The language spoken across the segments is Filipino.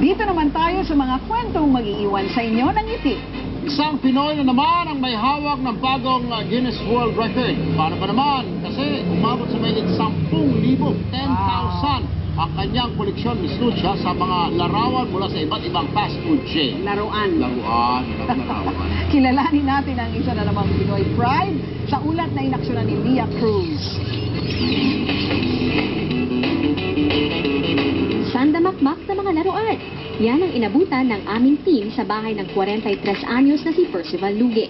Dito naman tayo sa mga kwentong mag-iiwan sa inyo ng ngiti. Isang Pinoy na naman ang may hawak ng bagong Guinness World Record. Paano ba naman? Kasi umabot sa mahigit 10,000, 10,000 ang kanyang koleksyon, Miss Lucia, sa mga larawan mula sa iba't ibang fast food chain. Laruan. Larawan. Kilalanin natin ang isa na namang Pinoy pride sa ulat na inaksyonan ni Leah Cruz. Sandamakmak na mga laruan. Yan ang inabutan ng aming team sa bahay ng 43 anyos na si Percival Luge.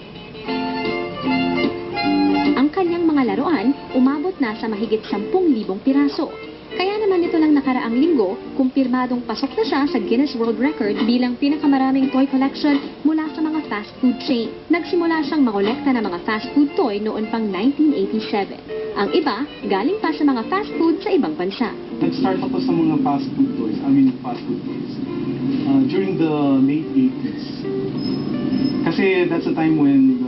Ang kanyang mga laruan umabot na sa mahigit 10,000 piraso. Kaya naman nito lang nakaraang linggo, kumpirmadong pasok na siya sa Guinness World Record bilang pinakamaraming toy collection mula sa mga fast food chain. Nagsimula siyang mangolekta ng mga fast food toy noon pang 1987. Ang iba, galing pa sa mga fast food sa ibang bansa. Nag-start ako sa mga fast food toys, during the late 80s. Kasi that's the time when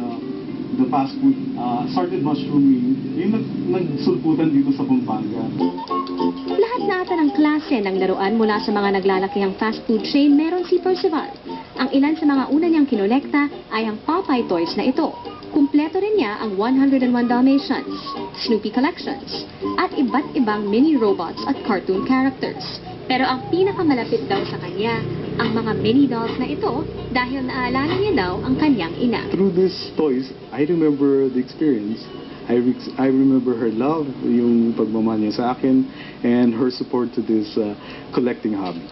the fast food started mushrooming. Yung nagsulputan dito sa Pampanga. Lahat na ata ng klase ng laruan mula sa mga naglalakihang fast food chain meron si Percival. Ang ilan sa mga una niyang kinolekta ay ang Popeye toys na ito. Kumpleto rin niya ang 101 Dalmatians, Snoopy Collections, at iba't ibang mini robots at cartoon characters. Pero ang pinakamalapit daw sa kanya, ang mga mini dolls na ito dahil naalala niya daw ang kanyang ina. Through these toys, I remember the experience. I remember her love, yung pagmamahal niya sa akin, and her support to this collecting hobby.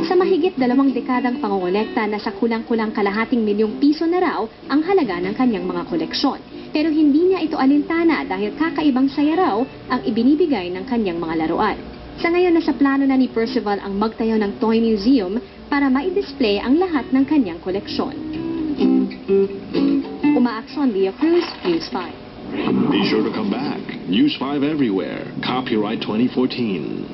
Sa mahigit 2 dekadang pangongolekta, nasa kulang-kulang ₱250,000 na raw ang halaga ng kanyang mga koleksyon. Pero hindi niya ito alintana dahil kakaibang saya raw ang ibinibigay ng kanyang mga laruan. Sa ngayon, nasa plano na ni Percival ang magtayo ng Toy Museum para ma-display ang lahat ng kanyang koleksyon. Umaaksyon, Leah Cruz, News 5. Be sure to come back. News 5 everywhere. Copyright 2014.